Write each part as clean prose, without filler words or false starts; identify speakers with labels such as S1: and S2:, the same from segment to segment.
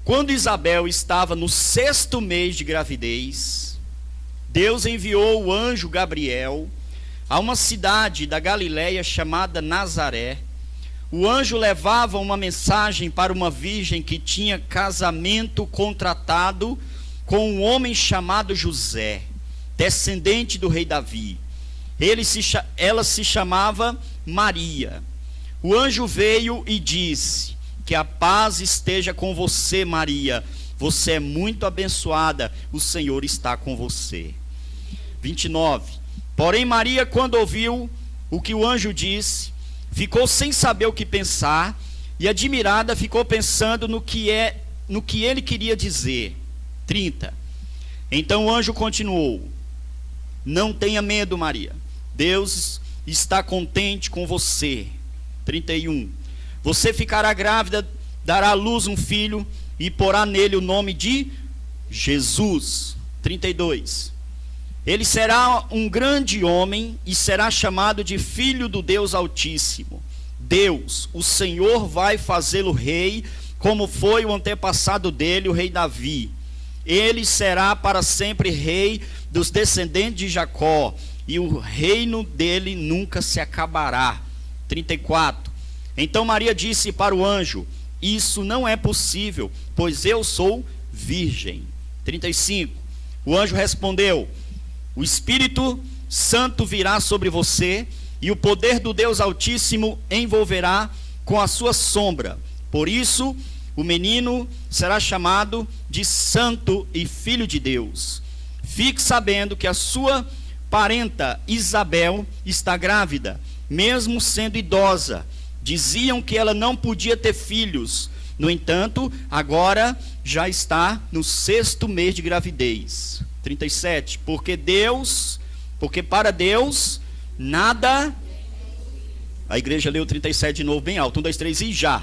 S1: Quando Isabel estava no 6º mês de gravidez, Deus enviou o anjo Gabriel a uma cidade da Galiléia chamada Nazaré. O anjo levava uma mensagem para uma virgem que tinha casamento contratado com um homem chamado José, descendente do rei Davi. Ela se chamava Maria. O anjo veio e disse: que a paz esteja com você, Maria. Você é muito abençoada, o Senhor está com você. 29. Porém Maria, quando ouviu o que o anjo disse, ficou sem saber o que pensar, e admirada ficou pensando no que ele queria dizer. 30. Então o anjo continuou: não tenha medo, Maria, Deus está contente com você. 31. Você ficará grávida, dará à luz um filho e porá nele o nome de Jesus. 32. Ele será um grande homem e será chamado de Filho do Deus Altíssimo. Deus, o Senhor, vai fazê-lo rei, como foi o antepassado dele, o rei Davi. Ele será para sempre rei dos descendentes de Jacó, e o reino dele nunca se acabará. 34. Então Maria disse para o anjo: isso não é possível, pois eu sou virgem. 35. O anjo respondeu: o Espírito Santo virá sobre você, e o poder do Deus Altíssimo envolverá com a sua sombra. Por isso, o menino será chamado de Santo e Filho de Deus. Fique sabendo que a sua parenta Isabel está grávida, mesmo sendo idosa. Diziam que ela não podia ter filhos. No entanto, agora já está no 6º mês de gravidez. 37. Porque para Deus nada... A igreja leu 37 de novo bem alto. 1, 2, 3 e já.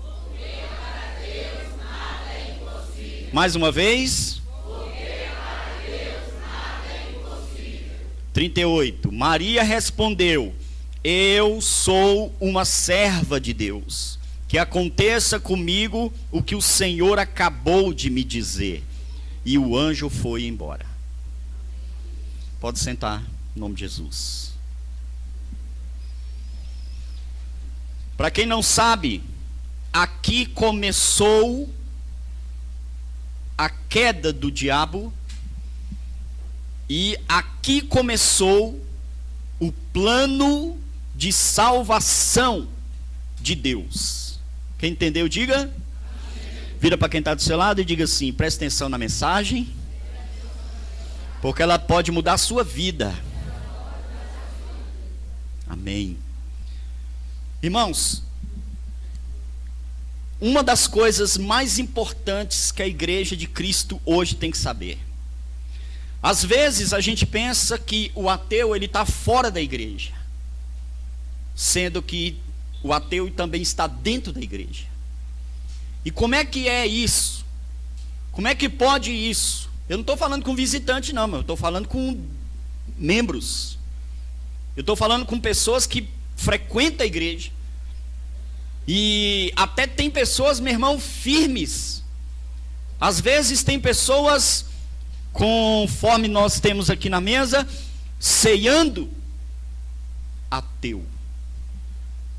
S1: Porque para Deus nada é impossível. Mais uma vez. Porque para Deus nada é impossível. 38. Maria respondeu: eu sou uma serva de Deus, que aconteça comigo o que o Senhor acabou de me dizer. E o anjo foi embora. Pode sentar, em nome de Jesus. Para quem não sabe, aqui começou a queda do diabo, e aqui começou o plano de salvação de Deus. Quem entendeu, diga. Amém. Vira para quem está do seu lado e diga assim: preste atenção na mensagem, porque ela pode mudar a sua vida. Amém. Irmãos, uma das coisas mais importantes que a igreja de Cristo hoje tem que saber. Às vezes a gente pensa que o ateu ele está fora da igreja, sendo que o ateu também está dentro da igreja. E como é que é isso? Como é que pode isso? Eu não estou falando com visitante não, eu estou falando com membros. Eu estou falando com pessoas que frequentam a igreja. E até tem pessoas, meu irmão, firmes. Às vezes tem pessoas, conforme nós temos aqui na mesa, ceando, ateu.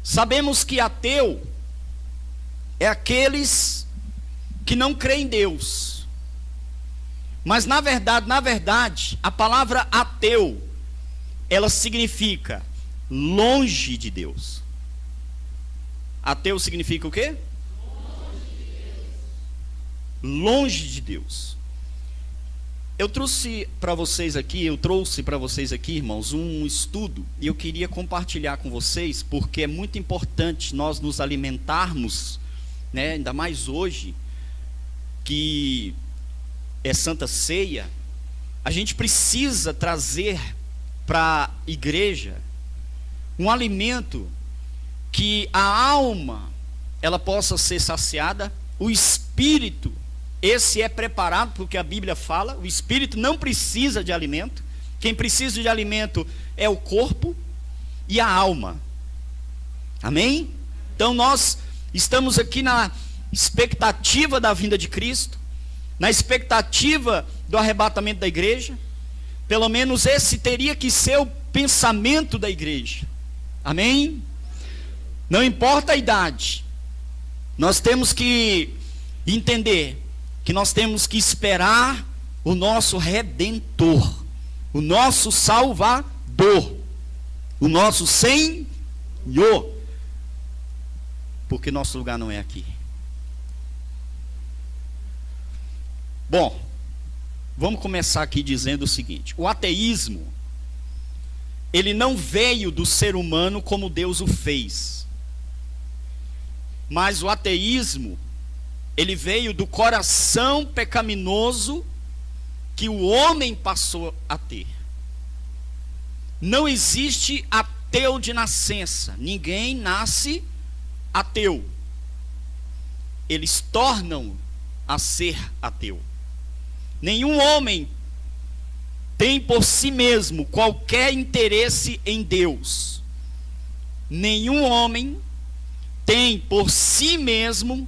S1: Sabemos que ateu é aqueles que não creem em Deus. Mas na verdade, a palavra ateu, ela significa longe de Deus. Ateu significa o quê? Longe de Deus. Eu trouxe para vocês aqui, irmãos, um estudo, e eu queria compartilhar com vocês, porque é muito importante nós nos alimentarmos, né, ainda mais hoje, que é Santa Ceia. A gente precisa trazer para a igreja um alimento que a alma ela possa ser saciada, o espírito, esse é preparado, porque a Bíblia fala, o espírito não precisa de alimento. Quem precisa de alimento é o corpo e a alma. Amém? Então nós estamos aqui expectativa da vinda de Cristo, na expectativa do arrebatamento da igreja. Pelo menos esse teria que ser o pensamento da igreja. Amém? Não importa a idade, nós temos que entender que nós temos que esperar o nosso Redentor, o nosso Salvador, o nosso Senhor, porque nosso lugar não é aqui. Bom, vamos começar aqui dizendo o seguinte: o ateísmo, ele não veio do ser humano como Deus o fez, mas o ateísmo, ele veio do coração pecaminoso que o homem passou a ter. Não existe ateu de nascença. Ninguém nasce ateu. Eles tornam a ser ateu. Nenhum homem tem por si mesmo qualquer interesse em Deus. Nenhum homem tem por si mesmo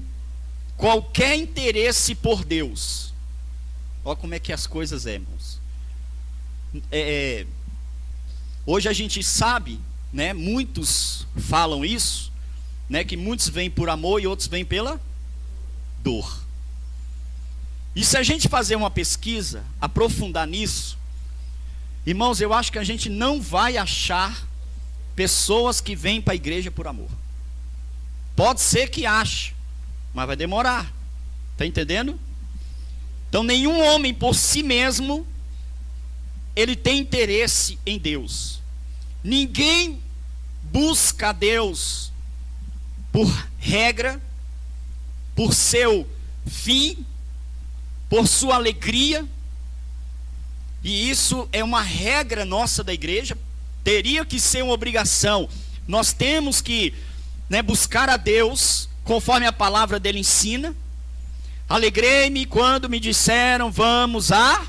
S1: qualquer interesse por Deus. Olha como é que as coisas é, irmãos. Hoje a gente sabe, né, muitos falam isso, né, que muitos vêm por amor e outros vêm pela dor. E se a gente fazer uma pesquisa, aprofundar nisso, irmãos, eu acho que a gente não vai achar pessoas que vêm para a igreja por amor. Pode ser que ache, mas vai demorar. Está entendendo? Então nenhum homem por si mesmo, ele tem interesse em Deus. Ninguém busca a Deus por regra, por seu fim, por sua alegria. E isso é uma regra nossa da igreja. Teria que ser uma obrigação. Nós temos que, né, buscar a Deus conforme a palavra dele ensina. Alegrei-me quando me disseram: vamos a... Tá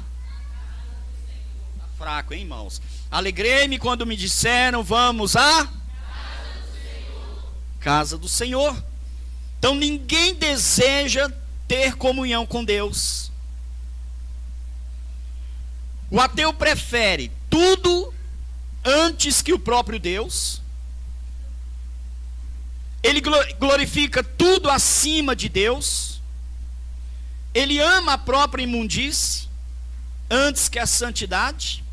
S1: fraco, hein, irmãos? Alegrei-me quando me disseram: vamos a... Casa do Senhor. Então ninguém deseja ter comunhão com Deus. O ateu prefere tudo antes que o próprio Deus. Ele glorifica tudo acima de Deus. Ele ama a própria imundície antes que a santidade.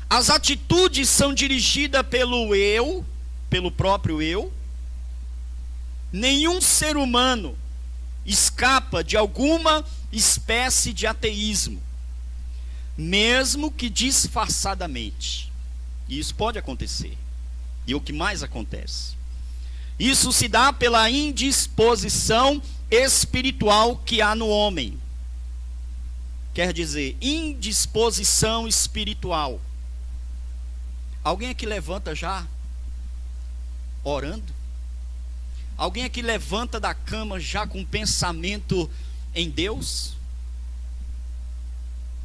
S1: As atitudes são dirigidas pelo eu, pelo próprio eu. Nenhum ser humano escapa de alguma espécie de ateísmo, mesmo que disfarçadamente. E isso pode acontecer. E o que mais acontece? Isso se dá pela indisposição espiritual que há no homem. Quer dizer, indisposição espiritual. Alguém aqui levanta já orando? Alguém aqui levanta da cama já com pensamento em Deus?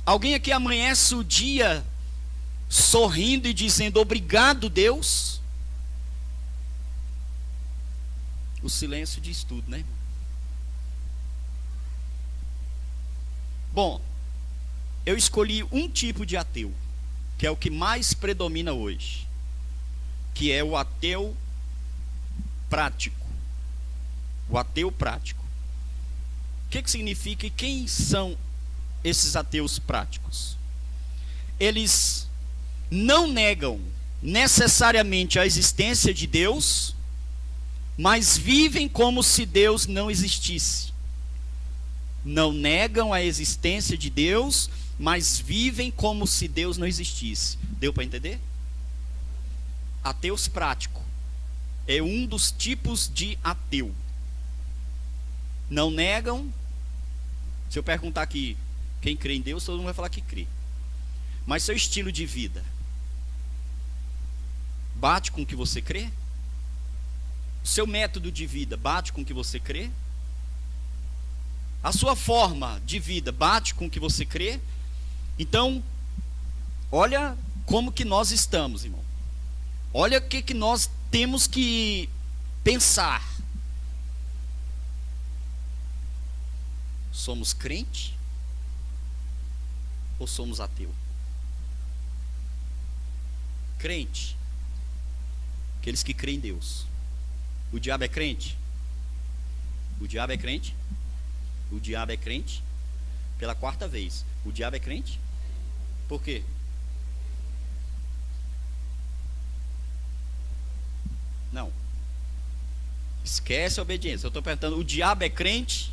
S1: Alguém aqui amanhece o dia sorrindo e dizendo: obrigado, Deus? O silêncio diz tudo, né, irmão? Bom, eu escolhi um tipo de ateu, que é o que mais predomina hoje, que é o ateu prático. O ateu prático. O que significa e quem são esses ateus práticos? Eles não negam necessariamente a existência de Deus, mas vivem como se Deus não existisse. Não negam a existência de Deus, mas vivem como se Deus não existisse. Deu para entender? Ateus prático é um dos tipos de ateu. Não negam. Se eu perguntar aqui quem crê em Deus, todo mundo vai falar que crê. Mas seu estilo de vida bate com o que você crê? O seu método de vida bate com o que você crê? A sua forma de vida bate com o que você crê? Então, olha como que nós estamos, irmão. Olha o que nós temos que pensar. Somos crente ou somos ateu? Crente, aqueles que creem em Deus. O diabo é crente? O diabo é crente? O diabo é crente? Pela quarta vez, o diabo é crente? Por quê? Não. Esquece a obediência. Eu estou perguntando, o diabo é crente?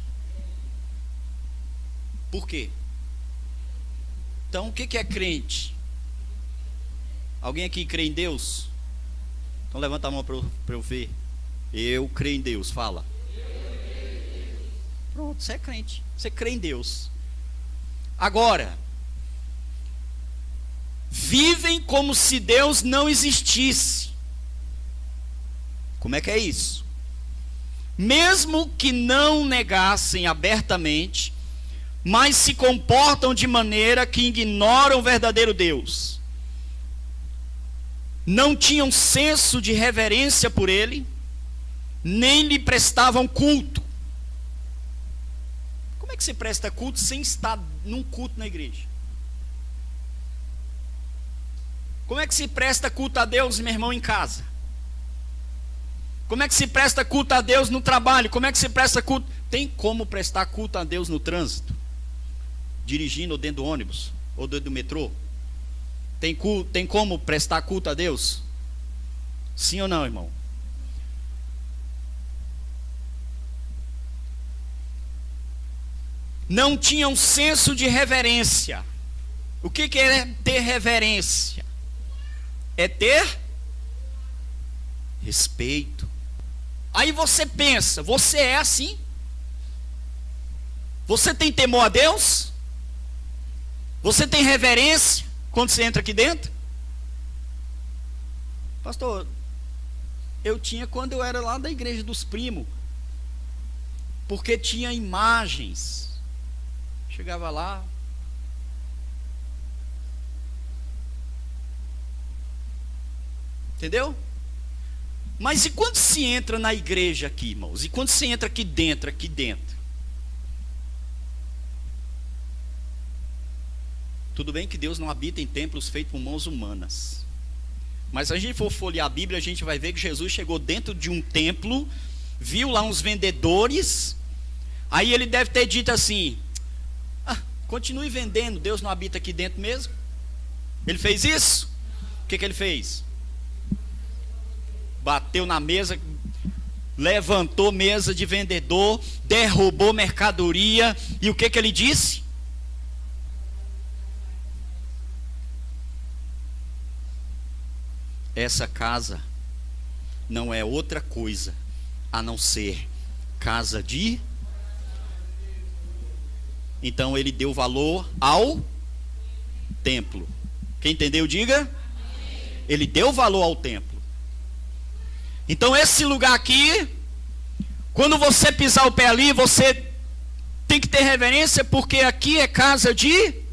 S1: Por quê? Então, o que é crente? Alguém aqui crê em Deus? Então levanta a mão para eu ver. Eu creio em Deus, fala. Pronto, você é crente. Você crê em Deus. Agora, vivem como se Deus não existisse. Como é que é isso? Mesmo que não negassem abertamente, mas se comportam de maneira que ignoram o verdadeiro Deus. Não tinham senso de reverência por Ele, nem lhe prestavam culto. Como é que se presta culto sem estar num culto na igreja? Como é que se presta culto a Deus, meu irmão, em casa? Como é que se presta culto a Deus no trabalho? Como é que se presta culto? Tem como prestar culto a Deus no trânsito? Dirigindo ou dentro do ônibus? Ou dentro do metrô? Tem como prestar culto a Deus? Sim ou não, irmão? Não tinham senso de reverência. O que é ter reverência? É ter respeito. Aí você pensa, você é assim? Você tem temor a Deus? Você tem reverência quando você entra aqui dentro? Pastor, eu tinha quando eu era lá da igreja dos primos, porque tinha imagens. Chegava lá, entendeu? Mas e quando se entra na igreja aqui, irmãos? E quando se entra aqui dentro? Tudo bem que Deus não habita em templos feitos por mãos humanas, mas se a gente for folhear a Bíblia, a gente vai ver que Jesus chegou dentro de um templo, viu lá uns vendedores, aí ele deve ter dito assim: continue vendendo, Deus não habita aqui dentro mesmo? Ele fez isso? O que ele fez? Bateu na mesa, levantou mesa de vendedor, derrubou mercadoria, e o que ele disse? Essa casa não é outra coisa a não ser casa de... Então ele deu valor ao templo. Quem entendeu, diga. Ele deu valor ao templo. Então esse lugar aqui, quando você pisar o pé ali, você tem que ter reverência, porque aqui é casa de...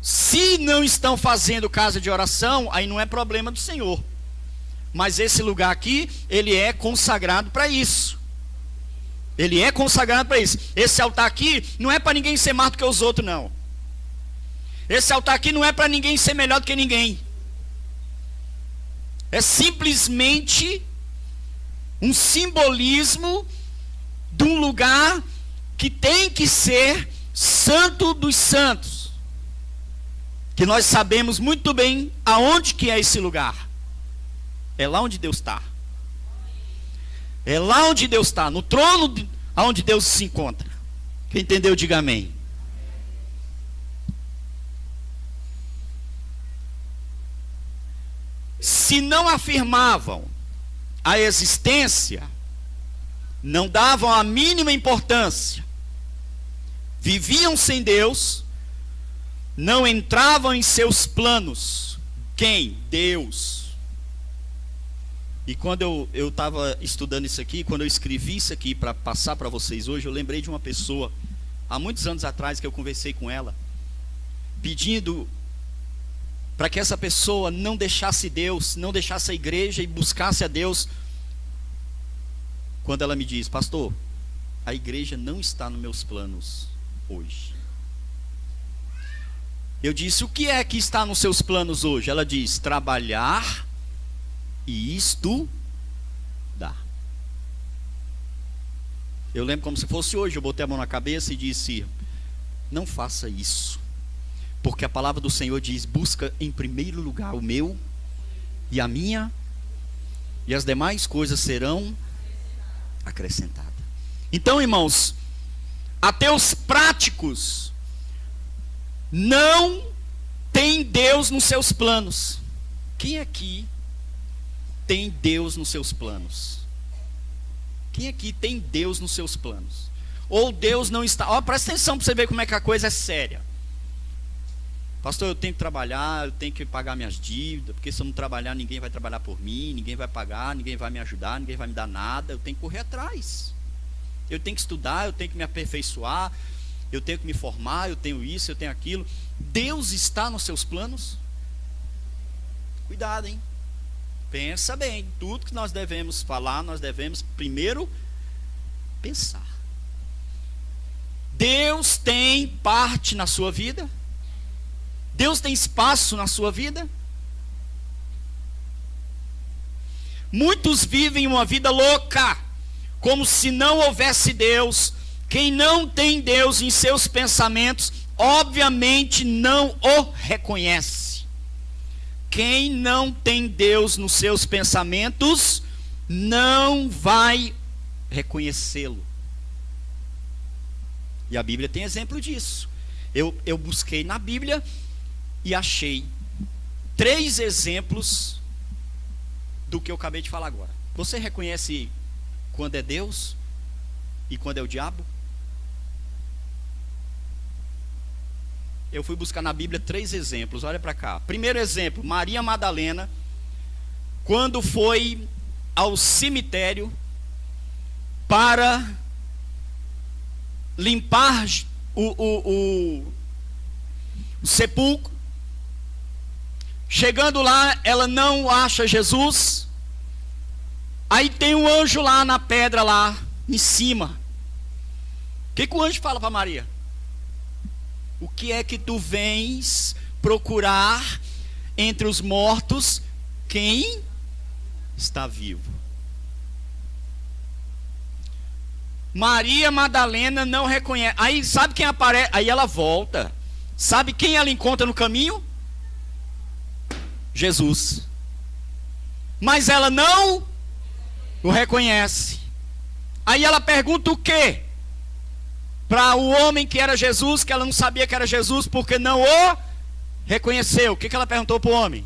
S1: Se não estão fazendo casa de oração, aí não é problema do Senhor. Mas esse lugar aqui, ele é consagrado para isso. Ele é consagrado para isso. Esse altar aqui não é para ninguém ser mais do que os outros, não. Esse altar aqui não é para ninguém ser melhor do que ninguém. É simplesmente um simbolismo de um lugar que tem que ser santo dos santos. Que nós sabemos muito bem aonde que é esse lugar. É lá onde Deus está. É lá onde Deus está, no trono onde Deus se encontra. Quem entendeu, diga amém. Se não afirmavam a existência, não davam a mínima importância, viviam sem Deus, não entravam em seus planos. Quem? Deus. E quando eu estava estudando isso aqui, quando eu escrevi isso aqui para passar para vocês hoje, eu lembrei de uma pessoa, há muitos anos atrás, que eu conversei com ela, pedindo para que essa pessoa não deixasse Deus, não deixasse a igreja e buscasse a Deus. Quando ela me diz: pastor, a igreja não está nos meus planos hoje. Eu disse, o que é que está nos seus planos hoje? Ela diz, trabalhar e estudar. Eu lembro como se fosse hoje, eu botei a mão na cabeça e disse, não faça isso. Porque a palavra do Senhor diz, busca em primeiro lugar o meu e a minha, e as demais coisas serão acrescentadas. Então, irmãos, ateus práticos não tem Deus nos seus planos. Quem aqui tem Deus nos seus planos? Quem aqui tem Deus nos seus planos? Ou Deus não está... Ó, presta atenção para você ver como é que a coisa é séria. Pastor, eu tenho que trabalhar, eu tenho que pagar minhas dívidas, porque se eu não trabalhar, ninguém vai trabalhar por mim, ninguém vai pagar, ninguém vai me ajudar, ninguém vai me dar nada, eu tenho que correr atrás. Eu tenho que estudar, eu tenho que me aperfeiçoar, eu tenho que me formar, eu tenho isso, eu tenho aquilo. Deus está nos seus planos? Cuidado, hein? Pensa bem, tudo que nós devemos falar, nós devemos primeiro pensar. Deus tem parte na sua vida? Deus tem espaço na sua vida? Muitos vivem uma vida louca, como se não houvesse Deus. Quem não tem Deus em seus pensamentos, obviamente não o reconhece. Quem não tem Deus nos seus pensamentos, não vai reconhecê-lo. E a Bíblia tem exemplo disso. Eu busquei na Bíblia e achei 3 exemplos do que eu acabei de falar agora. Você reconhece quando é Deus e quando é o diabo? Eu fui buscar na Bíblia 3 exemplos, olha para cá. Primeiro exemplo, Maria Madalena, quando foi ao cemitério para limpar o sepulcro. Chegando lá, ela não acha Jesus. Aí tem um anjo lá na pedra, lá em cima. O que o anjo fala para Maria? O que é que tu vens procurar entre os mortos quem está vivo? Maria Madalena não reconhece. Aí sabe quem aparece? Aí ela volta. Sabe quem ela encontra no caminho? Jesus. Mas ela não o reconhece. Aí ela pergunta o quê? Para o homem que era Jesus, que ela não sabia que era Jesus, porque não o reconheceu. O que ela perguntou para o homem?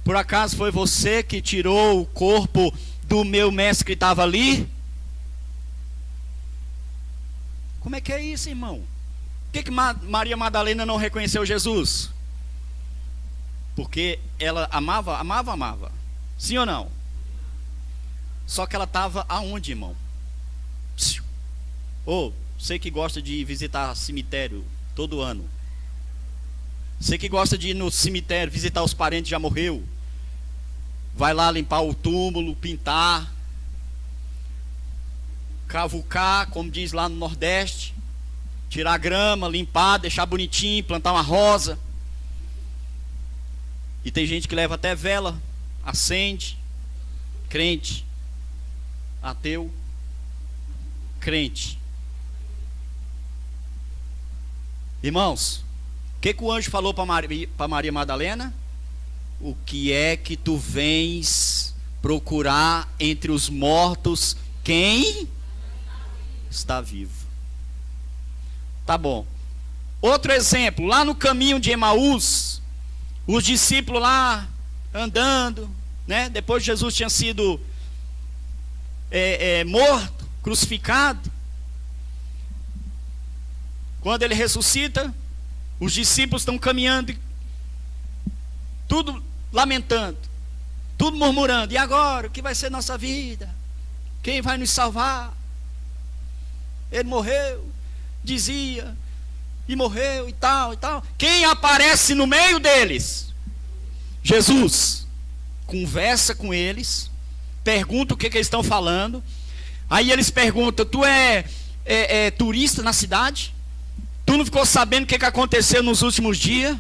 S1: Por acaso foi você que tirou o corpo do meu mestre que estava ali? Como é que é isso, irmão? Por que Maria Madalena não reconheceu Jesus? Porque ela amava. Sim ou não? Só que ela estava aonde, irmão? Você que gosta de visitar cemitério todo ano. Você que gosta de ir no cemitério visitar os parentes que já morreu. Vai lá limpar o túmulo, pintar, cavucar, como diz lá no Nordeste, tirar a grama, limpar, deixar bonitinho, plantar uma rosa. E tem gente que leva até vela, acende. Crente, ateu, crente. Irmãos, o que o anjo falou para Maria Madalena? O que é que tu vens procurar entre os mortos quem está vivo? Tá bom. Outro exemplo, lá no caminho de Emaús, os discípulos lá andando, né? Depois Jesus tinha sido morto, crucificado. Quando ele ressuscita, os discípulos estão caminhando, tudo lamentando, tudo murmurando. E agora, o que vai ser nossa vida? Quem vai nos salvar? Ele morreu, dizia, e morreu e tal e tal. Quem aparece no meio deles? Jesus. Conversa com eles, pergunta o que eles estão falando. Aí eles perguntam: tu é turista na cidade? Tu não ficou sabendo o que aconteceu nos últimos dias?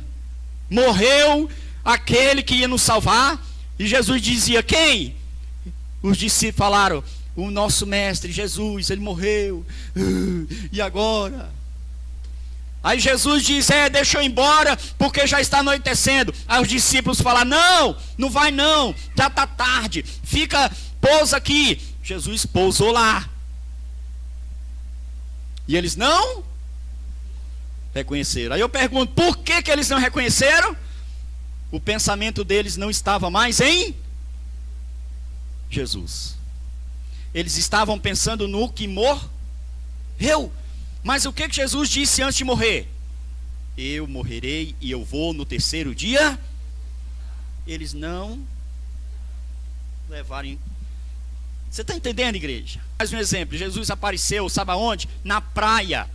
S1: Morreu aquele que ia nos salvar. E Jesus dizia: quem? Os discípulos falaram: o nosso mestre Jesus, ele morreu. E agora? Aí Jesus diz: deixa eu ir embora, porque já está anoitecendo. Aí os discípulos falam: não, não vai não, já está tarde, pousa aqui. Jesus pousou lá. E eles não reconheceram. Aí eu pergunto: por que eles não reconheceram? O pensamento deles não estava mais em Jesus. Eles estavam pensando no que morreu. Mas o que Jesus disse antes de morrer? Eu morrerei e eu vou no terceiro dia. Eles não levaram. Você está entendendo, igreja? Mais um exemplo. Jesus apareceu, sabe aonde? Na praia.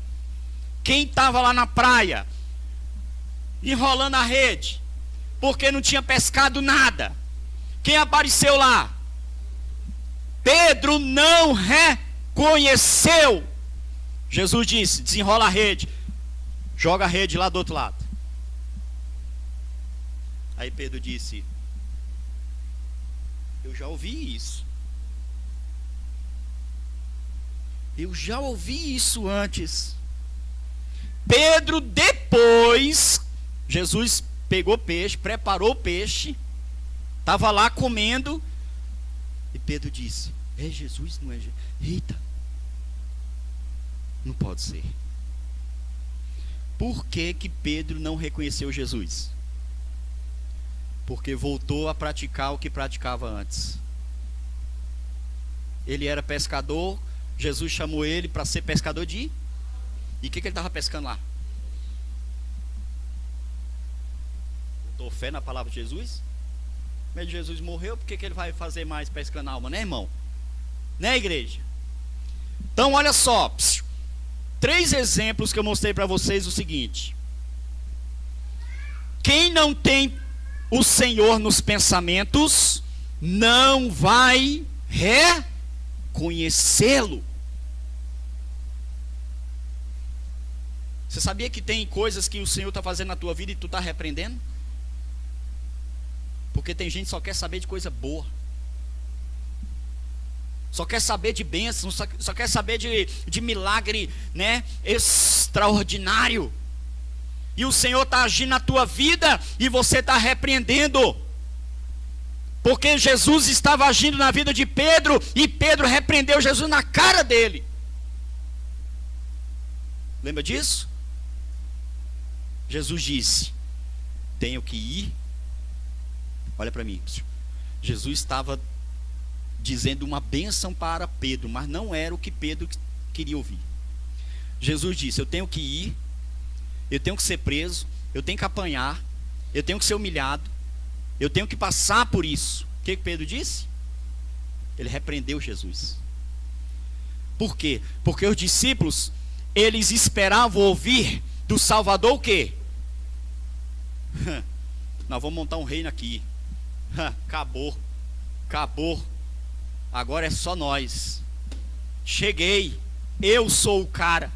S1: Quem estava lá na praia? Enrolando a rede, porque não tinha pescado nada. Quem apareceu lá? Pedro não reconheceu. Jesus disse: desenrola a rede, joga a rede lá do outro lado. Aí Pedro disse: eu já ouvi isso. Eu já ouvi isso antes. Pedro, depois, Jesus pegou peixe, preparou o peixe, estava lá comendo, e Pedro disse: é Jesus, não é Jesus? Eita, não pode ser. Por que Pedro não reconheceu Jesus? Porque voltou a praticar o que praticava antes. Ele era pescador, Jesus chamou ele para ser pescador de... E o que ele estava pescando lá? Botou fé na palavra de Jesus? Mas Jesus morreu, por que ele vai fazer mais pescando alma, né, irmão? Né, igreja? Então, olha só. 3 exemplos que eu mostrei para vocês. O seguinte: quem não tem o Senhor nos pensamentos não vai reconhecê-lo. Você sabia que tem coisas que o Senhor está fazendo na tua vida e tu está repreendendo? Porque tem gente que só quer saber de coisa boa, só quer saber de bênção, só quer saber de milagre, né, extraordinário. E o Senhor está agindo na tua vida e você está repreendendo. Porque Jesus estava agindo na vida de Pedro e Pedro repreendeu Jesus na cara dele. Lembra disso? Jesus disse: tenho que ir. Olha para mim. Jesus estava dizendo uma bênção para Pedro, mas não era o que Pedro queria ouvir. Jesus disse: eu tenho que ir, eu tenho que ser preso, eu tenho que apanhar, eu tenho que ser humilhado, eu tenho que passar por isso. O que Pedro disse? Ele repreendeu Jesus. Por quê? Porque os discípulos, eles esperavam ouvir do Salvador o quê? Nós vamos montar um reino aqui. Acabou. Agora é só nós. Cheguei. Eu sou o cara.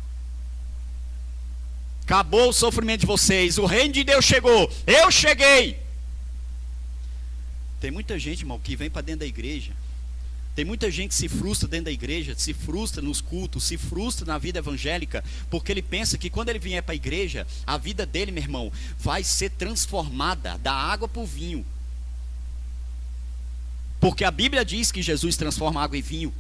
S1: Acabou o sofrimento de vocês. O reino de Deus chegou. Eu cheguei. Tem muita gente, irmão, que vem para dentro da igreja. Tem muita gente que se frustra dentro da igreja, se frustra nos cultos, se frustra na vida evangélica, porque ele pensa que quando ele vier para a igreja, a vida dele, meu irmão, vai ser transformada da água para o vinho. Porque a Bíblia diz que Jesus transforma água em vinho.